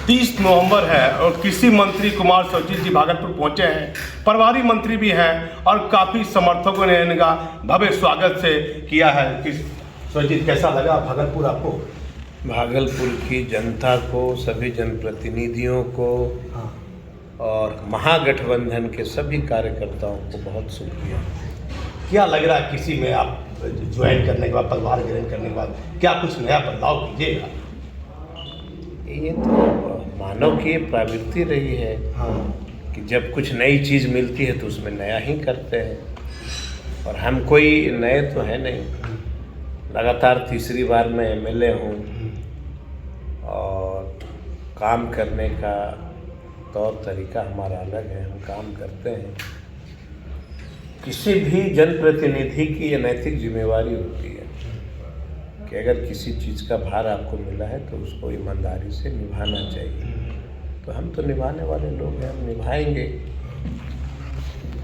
30 नवंबर है और कृषि मंत्री कुमार सवजीत जी भागलपुर पहुंचे हैं। प्रभारी मंत्री भी हैं और काफ़ी समर्थकों ने इनका भव्य स्वागत से किया है। सवजीत, कैसा लगा भागलपुर आपको? भागलपुर की जनता को, सभी जनप्रतिनिधियों को और महागठबंधन के सभी कार्यकर्ताओं को बहुत शुक्रिया। क्या लग रहा है कृषि में आप ज्वाइन करने के बाद, पदभार ग्रहण करने के बाद क्या कुछ नया बदलाव कीजिएगा? ये तो मानव की प्रवृत्ति रही है कि जब कुछ नई चीज़ मिलती है तो उसमें नया ही करते हैं। और हम कोई नए तो है नहीं, लगातार तीसरी बार मैं एमएलए हूँ और काम करने का तौर तरीका हमारा अलग है। हम काम करते हैं। किसी भी जनप्रतिनिधि की ये नैतिक जिम्मेवारी होती है कि अगर किसी चीज़ का भार आपको मिला है तो उसको ईमानदारी से निभाना चाहिए। तो हम तो निभाने वाले लोग हैं, हम निभाएंगे।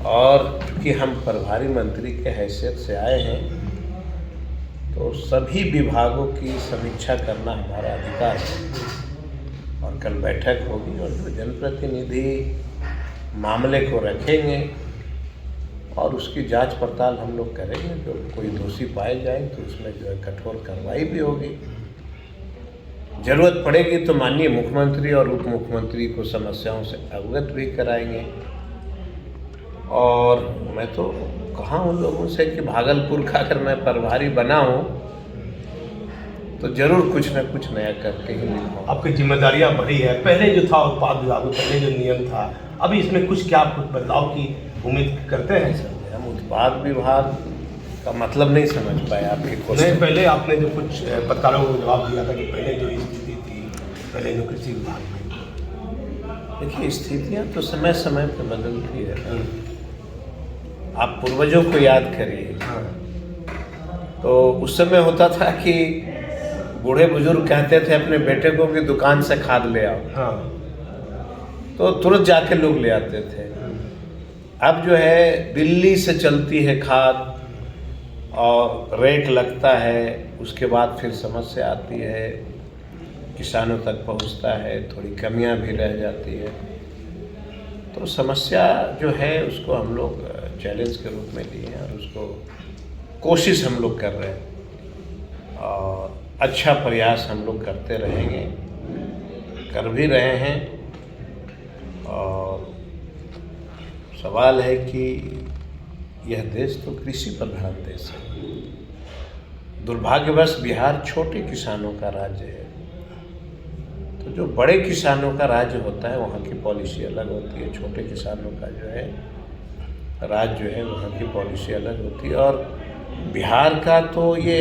और क्योंकि हम प्रभारी मंत्री के हैसियत से आए हैं तो सभी विभागों की समीक्षा करना हमारा अधिकार है। और कल बैठक होगी और जो जनप्रतिनिधि मामले को रखेंगे और उसकी जांच पड़ताल हम लोग करेंगे। जो कोई दोषी पाए जाए तो उसमें जो है कठोर कार्रवाई भी होगी। जरूरत पड़ेगी तो माननीय मुख्यमंत्री और उप मुख्यमंत्री को समस्याओं से अवगत भी कराएंगे। और मैं तो कहा उन लोगों से कि भागलपुर का अगर मैं प्रभारी बना हूँ तो जरूर कुछ न कुछ नया करके ही निभाऊँ। आपकी जिम्मेदारियां बढ़ी है। पहले जो था उत्पाद विभाग में, पहले जो नियम था, अभी इसमें कुछ बदलाव की उम्मीद करते हैं? सर, हम उत्पाद विभाग का मतलब नहीं समझ पाए आपके क्वेश्चन। नहीं, पहले आपने जो कुछ पत्रकारों को जवाब दिया था कि पहले जो स्थिति थी, पहले जो कृषि विभाग में। देखिए, स्थितियाँ तो समय समय पर बदलती है। आप पूर्वजों को याद करिए तो उस समय होता था कि बूढ़े बुजुर्ग कहते थे अपने बेटे को कि दुकान से खाद ले आओ, तो तुरंत जाके लोग ले आते थे। अब जो है दिल्ली से चलती है खाद और रेट लगता है, उसके बाद फिर समस्या आती है, किसानों तक पहुंचता है, थोड़ी कमियां भी रह जाती है। तो समस्या जो है उसको हम लोग चैलेंज के रूप में लिए हैं और उसको कोशिश हम लोग कर रहे हैं और अच्छा प्रयास हम लोग करते रहेंगे, कर भी रहे हैं। और सवाल है कि यह देश तो कृषि प्रधान देश है। दुर्भाग्यवश बिहार छोटे किसानों का राज्य है। तो जो बड़े किसानों का राज्य होता है वहाँ की पॉलिसी अलग होती है, छोटे किसानों का जो है राज्य जो है वहाँ की पॉलिसी अलग होती है। और बिहार का तो ये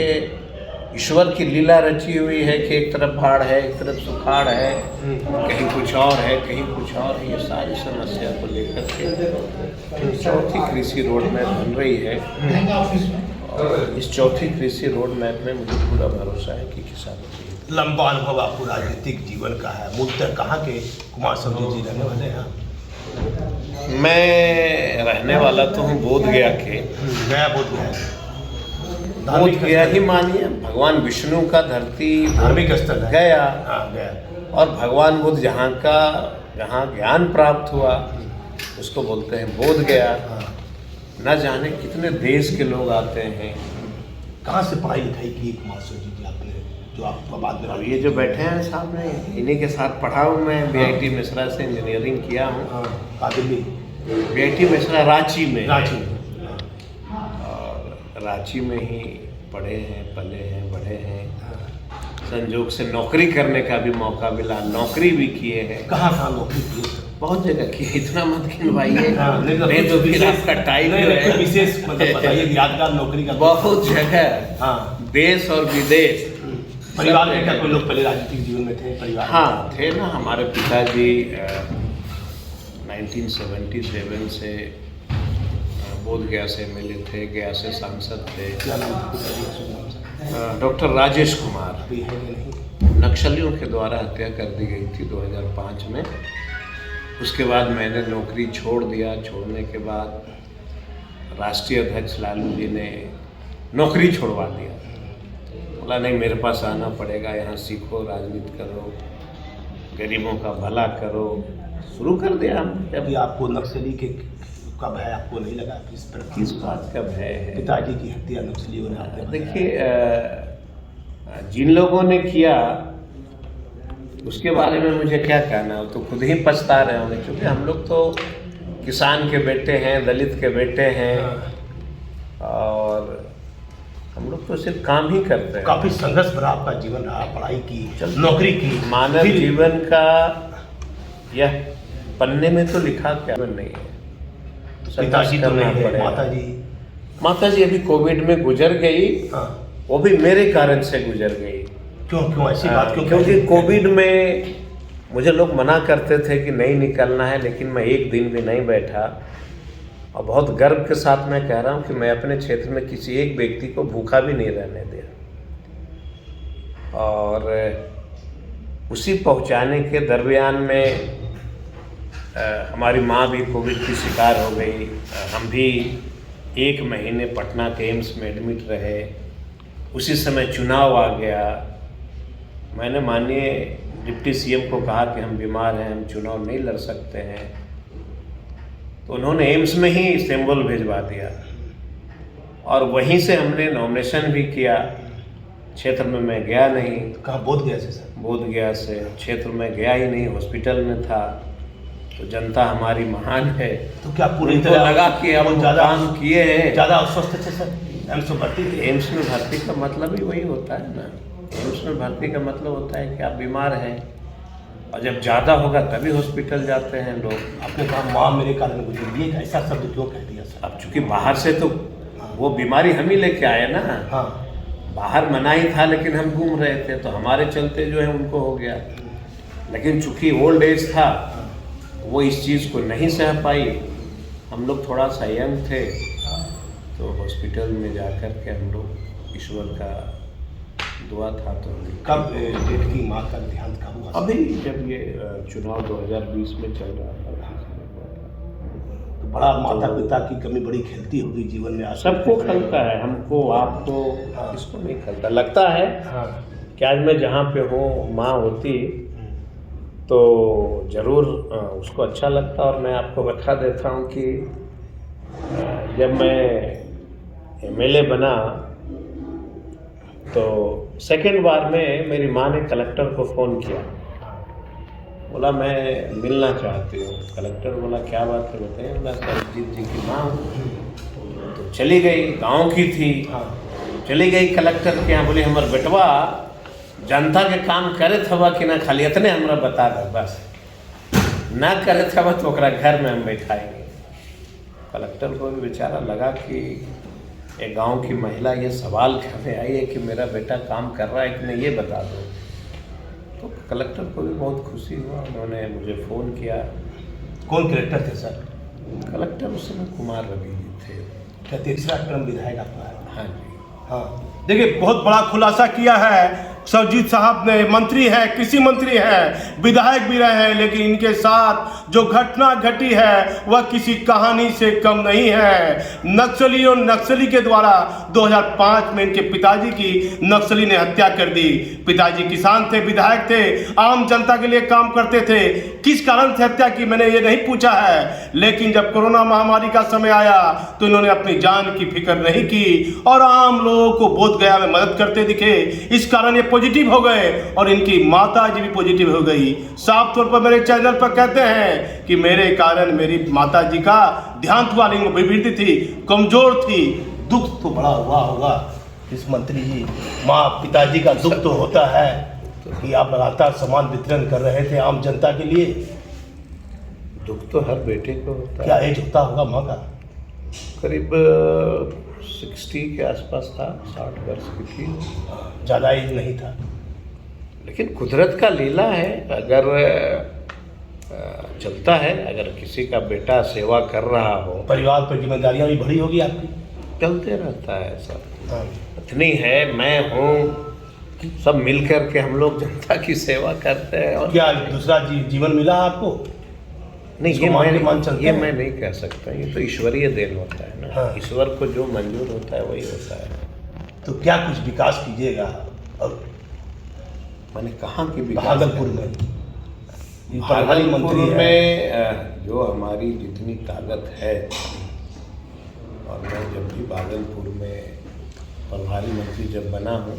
ईश्वर की लीला रची हुई है कि एक तरफ बाढ़ है, एक तरफ सुखाड़ है, कहीं कुछ और है, कहीं कुछ और है। ये सारी समस्या को लेकर के चौथी कृषि रोड मैप बन रही है और इस चौथी कृषि रोड मैप में मुझे पूरा भरोसा है कि किसानों की लंबा अनुभव आपको राजनीतिक जीवन का है। मूलतः कहाँ के कुमार सवजीत जी रहने वाले हैं? मैं रहने वाला तो हूँ बोधगया के। बोध गया ही मानिए, भगवान विष्णु का धरती धार्मिक स्थल है। गया। गया। और भगवान बुद्ध जहाँ ज्ञान प्राप्त हुआ उसको बोलते हैं बोध गया। न जाने कितने देश के लोग आते हैं। कहाँ से पढ़ाई लिखाई की कुमार सवजीत जी आपने, जो आप बाद में? अब ये जो बैठे हैं सामने, इन्हीं के साथ पढ़ा हूँ मैं। BIT मिश्रा से इंजीनियरिंग किया हूँ। दिल्ली BIT मिश्रा रांची में। रांची में ही पढ़े हैं, पले हैं, बढ़े हैं। संयोग से नौकरी करने का भी मौका मिला, नौकरी भी किए हैं। कहाँ नौकरी की? बहुत जगह की, इतना मत गिनवाइए, नहीं तो फिर आपका टाइम है। विशेष मतलब बताइए, यादगार नौकरी का। बहुत जगह, देश और विदेश। परिवार में क्या कोई लोग पहले राजनीतिक जीवन में थे? परिवार हाँ थे ना। हमारे पिताजी 1977 से बोधगया से मिले थे, गया से सांसद थे। क्या नाम था? डॉक्टर राजेश कुमार। नक्सलियों के द्वारा हत्या कर दी गई थी 2005 में। उसके बाद मैंने नौकरी छोड़ दिया। छोड़ने के बाद राष्ट्रीय अध्यक्ष लालू जी ने नौकरी छोड़वा दिया। बोला नहीं, मेरे पास आना पड़ेगा, यहाँ सीखो, राजनीति करो। गरीबों का भला करो, शुरू कर दिया हमने। अभी आपको नक्सली के का भय आपको नहीं लगा? किस पर, किस बात का भय है? पिताजी की हत्या नक्सलियों ने आपने बताया। देखिए, जिन लोगों ने किया उसके बारे में मुझे क्या कहना, वो तो खुद ही पछता रहे होंगे, क्योंकि हम लोग तो किसान के बेटे हैं, दलित के बेटे हैं, और हम लोग तो सिर्फ काम ही करते हैं। काफी संघर्ष भरा आपका जीवन रहा, पढ़ाई की, नौकरी की। मानव जीवन का यह पन्ने में तो लिखा क्या नहीं है। पिताजी तो नहीं है, माताजी अभी कोविड में गुजर गई। हाँ। वो भी मेरे कारण से गुजर गई। क्यों ऐसी बात क्यों? क्योंकि कोविड में मुझे लोग मना करते थे कि नहीं निकलना है, लेकिन मैं एक दिन भी नहीं बैठा, और बहुत गर्व के साथ मैं कह रहा हूँ कि मैं अपने क्षेत्र में किसी एक व्यक्ति को भूखा भी नहीं रहने दिया। और उसी पहुँचाने के दरमियान में हमारी माँ भी कोविड की शिकार हो गई। हम भी 1 महीने पटना के एम्स में एडमिट रहे। उसी समय चुनाव आ गया। मैंने माननीय डिप्टी सीएम को कहा कि हम बीमार हैं, हम चुनाव नहीं लड़ सकते हैं, तो उन्होंने एम्स में ही सिंबल भिजवा दिया, और वहीं से हमने नॉमिनेशन भी किया। क्षेत्र में मैं गया नहीं। कहाँ? बोध गया से सर? बोध गया से। क्षेत्र में गया ही नहीं, हॉस्पिटल में था। तो जनता हमारी महान है, तो क्या पूरी उनको तरह लगा कि हम ज़्यादा काम किए हैं। ज़्यादा अस्वस्थ थे सर? एम्स में भर्ती थे? एम्स में भर्ती का मतलब ही वही होता है ना। एम्स में भर्ती का मतलब होता है कि आप बीमार हैं, और जब ज़्यादा होगा तभी हॉस्पिटल जाते हैं लोग। आपने कहा माँ मेरे कारण गुजरी, ये ऐसा शब्द क्यों कह दिया सर? अब चूंकि बाहर से तो वो बीमारी हम ही लेके आए ना। हाँ। बाहर मना ही था, लेकिन हम घूम रहे थे, तो हमारे चलते जो है उनको हो गया। लेकिन चूंकि ओल्ड एज था, वो इस चीज़ को नहीं सह पाई। हम लोग थोड़ा सा यंग थे, तो हॉस्पिटल में जाकर के हम लोग ईश्वर का दुआ था। तो कब डेट की माँ का देहांत कब हुआ? अभी जब ये चुनाव 2020 में चल रहा था। तो बड़ा माता पिता की कमी बड़ी खलती होगी जीवन में। सबको खलता है, हमको, आपको, इसको नहीं खलता। लगता है कि आज मैं जहाँ पे हूँ, माँ होती तो ज़रूर उसको अच्छा लगता। और मैं आपको बता देता हूँ कि जब मैं एमएलए बना, तो सेकंड बार में मेरी माँ ने कलेक्टर को फ़ोन किया, बोला मैं मिलना चाहती हूँ। कलेक्टर बोला क्या बात है बताइए। बोला सरजीत जी की माँ हूँ। तो चली गई, गांव की थी। चली गई कलेक्टर के यहाँ, बोली हमारे बेटवा जनता के काम करे थवा कि ना, खाली इतने हमरा बता दे, बस ना करे थवा तो ओकरा घर में हम बैठाएंगे। कलेक्टर को भी बेचारा लगा कि एक गांव की महिला ये सवाल करने आई है कि मेरा बेटा काम कर रहा है कि नहीं, ये बता दो। तो कलेक्टर को भी बहुत खुशी हुआ, उन्होंने मुझे फ़ोन किया। कौन कलेक्टर थे सर? कलेक्टर उस समय कुमार रवि जी थे। क्या तीसरा क्रम विधायक आपका है? हाँ जी। हाँ, देखिए बहुत बड़ा खुलासा किया है सरजीत साहब ने। मंत्री है, कृषि मंत्री है, विधायक भी रहे हैं, लेकिन इनके साथ जो घटना घटी है वह किसी कहानी से कम नहीं है। नक्सली के द्वारा 2005 में इनके पिताजी की नक्सली ने हत्या कर दी। पिताजी किसान थे, विधायक थे, आम जनता के लिए काम करते थे। किस कारण से हत्या की मैंने ये नहीं पूछा है, लेकिन जब कोरोना महामारी का समय आया तो इन्होंने अपनी जान की फिक्र नहीं की और आम लोगों को बोध गया में मदद करते दिखे। इस कारण ये पॉजिटिव हो गए और इनकी माता जी भी पॉजिटिव हो गई। साफ तौर पर मेरे चैनल पर कहते हैं कि मेरे कारण मेरी माता जी का देहांत हुआ, लेकिन विवृति थी, कमजोर थी। दुख तो बड़ा हुआ होगा इस मंत्री जी, माँ पिताजी का दुख तो होता है कि आप लगातार सामान वितरण कर रहे थे आम जनता के लिए। दुख तो हर बेटे को होता है। क्या एज होता होगा माँ का? करीब 60 के आसपास था, 60 वर्ष की थी, ज़्यादा एज नहीं था। लेकिन कुदरत का लीला है, अगर चलता है, अगर किसी का बेटा सेवा कर रहा हो। परिवार पर जिम्मेदारियाँ भी बड़ी होगी आपकी? चलते रहता है सब। हाँ। इतनी है, मैं हूँ, सब मिलकर के हम लोग जनता की सेवा करते हैं। और क्या दूसरा जीवन मिला आपको? नहीं, इसको ये मैं मैं नहीं कह सकता, ये तो ईश्वरीय देन होता है ना। हाँ। ईश्वर को जो मंजूर होता है वही होता है। तो क्या कुछ विकास कीजिएगा? और मैंने कहा कि भागलपुर में प्रभारी मंत्री भागलपुर है। में जो हमारी जितनी ताकत है, और मैं जब भी भागलपुर में प्रभारी मंत्री जब बना हूँ,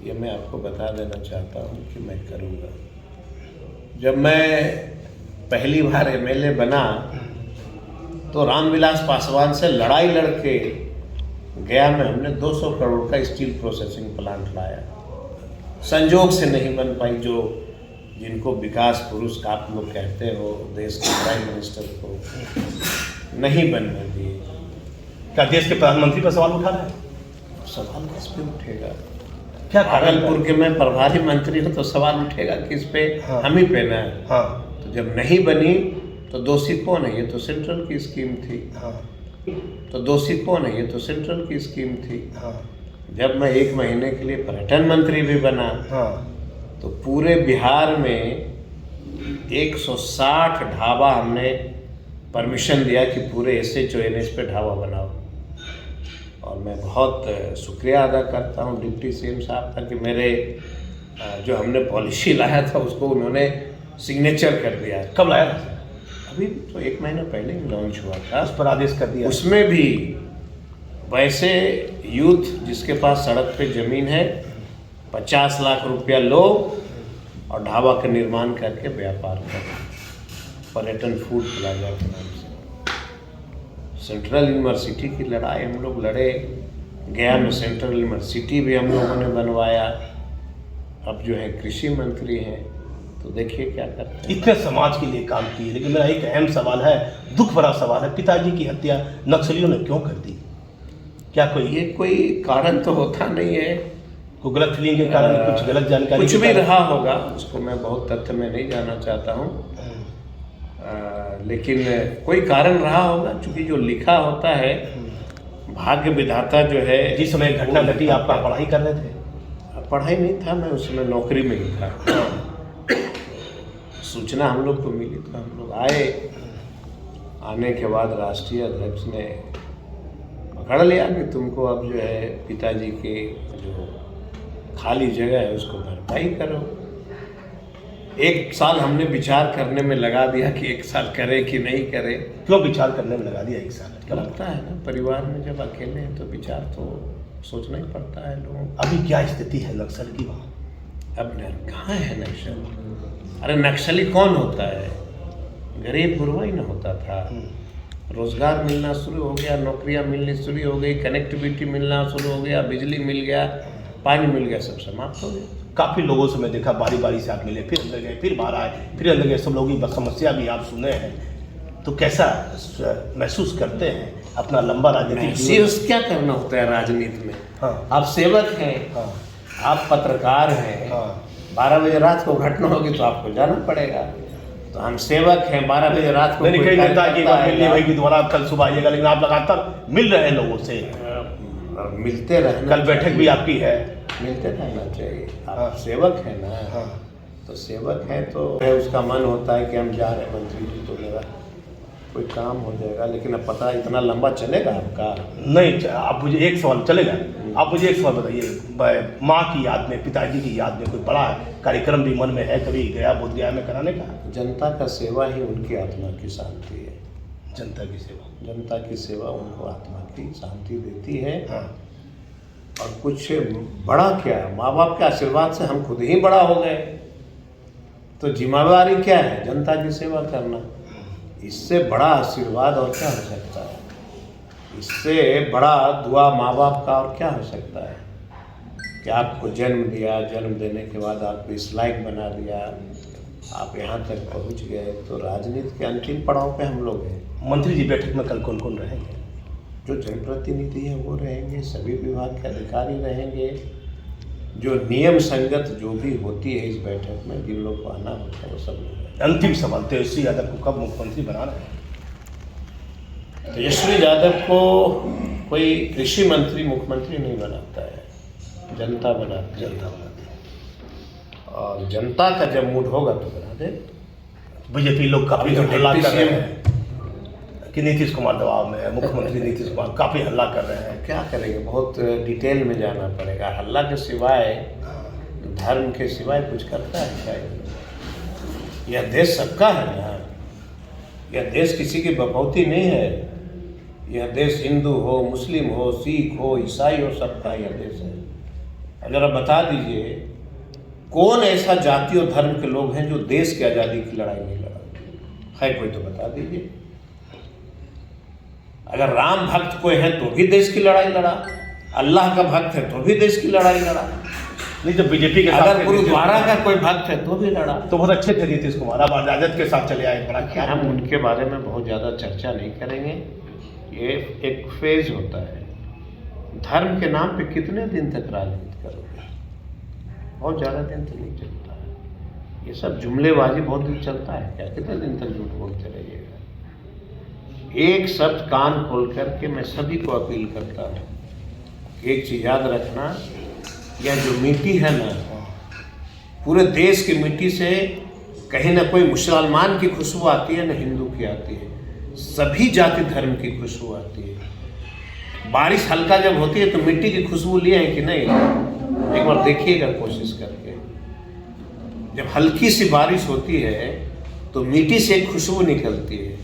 ये मैं आपको बता देना चाहता हूँ कि मैं करूँगा। जब मैं पहली बार एमएलए बना तो रामविलास पासवान से लड़ाई लड़के गया में हमने 200 करोड़ का स्टील प्रोसेसिंग प्लांट लाया। संजोग से नहीं बन पाई, जो जिनको विकास पुरुष का आप लोग कहते हो, देश के प्राइम मिनिस्टर को नहीं बनने दिए। क्या देश के प्रधानमंत्री पर सवाल उठा रहे हैं? सवाल किस पे उठेगा? क्या कारण है? भागलपुर के मैं प्रभारी मंत्री हूँ तो सवाल उठेगा किस पे? हाँ। हम ही पे ना। हाँ तो जब नहीं बनी तो दोषी कौन है? ये तो सेंट्रल की स्कीम थी। हाँ तो दोषी कौन है? ये तो सेंट्रल की स्कीम थी। हाँ जब मैं 1 महीने के लिए पर्यटन मंत्री भी बना हाँ तो पूरे बिहार में 160 ढाबा हमने परमिशन दिया कि पूरे SHO NH पे ढाबा बनाओ। और मैं बहुत शुक्रिया अदा करता हूँ डिप्टी CM साहब का कि मेरे जो हमने पॉलिसी लाया था उसको उन्होंने सिग्नेचर कर दिया। कब लाया था? अभी तो 1 महीना पहले ही लॉन्च हुआ था। उस पर आदेश कर दिया। उसमें भी वैसे यूथ जिसके पास सड़क पे ज़मीन है 50 लाख रुपया लो और ढाबा का निर्माण करके व्यापार करो, पर्यटन फूड प्लाजा के नाम से। सेंट्रल यूनिवर्सिटी की लड़ाई हम लोग लड़े, गया में सेंट्रल यूनिवर्सिटी भी हम लोगों ने बनवाया। अब जो है कृषि मंत्री हैं, तो देखिए क्या करते हैं। इतने समाज के लिए काम किए, लेकिन मेरा एक अहम सवाल है, दुख भरा सवाल है, पिताजी की हत्या नक्सलियों ने क्यों कर दी? क्या ये कोई कारण तो होता नहीं है, कोई गलत फीलिंग के कारण, कुछ गलत जानकारी कुछ के भी कारण? रहा होगा, उसको मैं बहुत तथ्य में नहीं जाना चाहता हूँ। लेकिन कोई कारण रहा होगा, क्योंकि जो लिखा होता है भाग्य विधाता जो है। जिस समय घटना घटी आपका पढ़ाई कर रहे थे? पढ़ाई नहीं था, मैं उस समय नौकरी में ही था। सूचना हम लोग को मिली तो हम लोग आए। आने के बाद राष्ट्रीय अध्यक्ष ने पकड़ लिया कि तुमको अब जो है पिताजी के जो खाली जगह है उसको भरपाई करो। 1 साल हमने विचार करने में लगा दिया कि 1 साल करे कि नहीं करे। क्यों विचार करने में लगा दिया 1 साल? लगता है ना, परिवार में जब अकेले हैं तो विचार तो सोचना ही पड़ता है लोगों को। अभी क्या स्थिति है नक्सल की वहाँ? अब कहाँ है नक्सल? अरे नक्सली कौन होता है? गरीब गुरबा ही ना होता था। रोजगार मिलना शुरू हो गया, नौकरियां मिलनी शुरू हो गई, कनेक्टिविटी मिलना शुरू हो गया, बिजली मिल गया, पानी मिल गया, सब समाप्त हो गया। काफ़ी लोगों से मैं देखा, बारी बारी से आप मिले, फिर अंदर गए, फिर बाहर आए, फिर अंदर गए, सब लोगों की समस्या भी आप सुने हैं, तो कैसा महसूस करते हैं अपना लंबा राजनीतिक जीवन? महसूस क्या करना होता है राजनीति में? हाँ आप सेवक हैं, हाँ आप पत्रकार हैं। हाँ 12 बजे रात को घटना होगी तो आपको जाना पड़ेगा। तो हम सेवक हैं, 12 बजे रात को नहीं, कोई कई नेता की बात मिलनी कार्यकर्ता भाई कि दोबारा कल सुबह आइएगा, लेकिन आप लगातार मिल रहे हैं लोगों से। आएगा। मिलते रहना, कल बैठक भी आपकी है। मिलते रहना चाहिए। आप हाँ। सेवक हैं ना, हाँ तो सेवक हैं तो उसका मन होता है कि हम जा रहे हैं मंत्री जी, तो मेरा कोई काम हो जाएगा। लेकिन अब पता इतना लंबा चलेगा आपका? नहीं, आप मुझे एक सवाल चलेगा, आप मुझे एक सवाल बताइए, माँ की याद में, पिताजी की याद में कोई बड़ा कार्यक्रम भी मन में है कभी गया बोधगया में कराने का? जनता का सेवा ही उनकी आत्मा की शांति है। जनता की सेवा, जनता की सेवा उनको आत्मा की शांति देती है। हाँ और कुछ बड़ा क्या, माँ बाप के आशीर्वाद से हम खुद ही बड़ा हो गए, तो जिम्मेवारी क्या है? जनता की सेवा करना। इससे बड़ा आशीर्वाद और क्या हो सकता है? इससे बड़ा दुआ माँ बाप का और क्या हो सकता है? कि आपको जन्म दिया, जन्म देने के बाद आपको इस लायक बना दिया, आप यहाँ तक पहुँच गए। तो राजनीति के अंतिम पड़ाव पे हम लोग हैं। मंत्री जी बैठक में कल कौन कौन रहेंगे? जो जनप्रतिनिधि हैं वो रहेंगे, सभी विभाग के अधिकारी रहेंगे, जो नियम संगत जो भी होती है इस बैठक में, जिन लोग को आना होता है वो सब लोग रहेंगे। अंतिम सवाल, तेजस्वी यादव को कब मुख्यमंत्री बना रहे हैं? तेजस्वी यादव को कोई कृषि मंत्री मुख्यमंत्री नहीं बनाता है, जनता बनाती है। जनता बनाती है। और जनता का जब मूड होगा तो बना दे। बीजेपी लोग काफी अभी तो हल्ला कर रहे डिप्टी हैं कि नीतीश कुमार दबाव में है, मुख्यमंत्री नीतीश कुमार काफी हल्ला कर रहे हैं। क्या करेंगे? बहुत डिटेल में जाना पड़ेगा। हल्ला के सिवाय, धर्म के सिवाय कुछ करता है क्या? यह देश सबका है ना, यह देश किसी की बपौती नहीं है। यह देश हिंदू हो, मुस्लिम हो, सिख हो, ईसाई हो, सबका यह देश है। अब जरा बता दीजिए कौन ऐसा जाति और धर्म के लोग हैं जो देश की आज़ादी की लड़ाई नहीं लड़ा है? कोई तो बता दीजिए। अगर राम भक्त कोई है तो भी देश की लड़ाई लड़ा, अल्लाह का भक्त है तो भी देश की लड़ाई लड़ा, नहीं जब बीजेपी के साथ अगर गुरुद्वारा का कोई भक्त है तो भी लड़ा। तो बहुत अच्छे थे नीतीश कुमार, अब राजद के साथ चले आए, बड़ा क्या हम उनके बारे में बहुत ज़्यादा चर्चा नहीं करेंगे। ये एक फेज होता है। धर्म के नाम पे कितने दिन तक राजनीति करोगे? बहुत ज़्यादा दिन तो नहीं चलता है। ये सब जुमलेबाजी बहुत दिन चलता है क्या? कितने दिन तक झूठ बोलते रहिएगा? एक शब्द कान खोल करके मैं सभी को अपील करता हूँ, एक चीज़ याद रखना, यह जो मिट्टी है ना, पूरे देश की मिट्टी से कहीं ना कोई मुसलमान की खुशबू आती है, ना हिंदू की आती है, सभी जाति धर्म की खुशबू आती है। बारिश हल्का जब होती है तो मिट्टी की खुशबू लिए है कि नहीं? एक बार देखिएगा कोशिश करके। जब हल्की सी बारिश होती है तो मिट्टी से एक खुशबू निकलती है,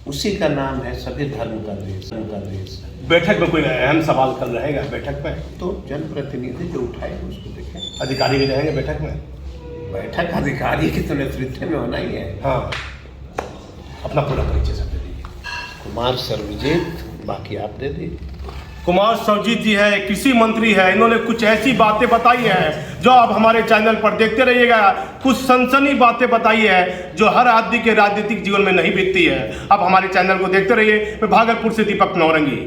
उसी का नाम है सभी धर्म का देश। बैठक में कोई अहम सवाल कल रहेगा बैठक में? तो जनप्रतिनिधि जो उठाए उसको देखें। अधिकारी भी रहेंगे बैठक में? बैठक अधिकारी के तो नेतृत्व में होना ही है। हाँ, अपना पूरा परिचय सब दे दीजिए। कुमार सर्वजीत, बाकी आप दे दीजिए। कुमार सर्वजीत जी है, कृषि मंत्री है। इन्होंने कुछ ऐसी बातें बताई हैं जो आप हमारे चैनल पर देखते रहिएगा। कुछ सनसनी बातें बताई है जो हर आदमी के राजनीतिक जीवन में नहीं बीतती है। आप हमारे चैनल को देखते रहिए। मैं भागलपुर से दीपक नौरंगी।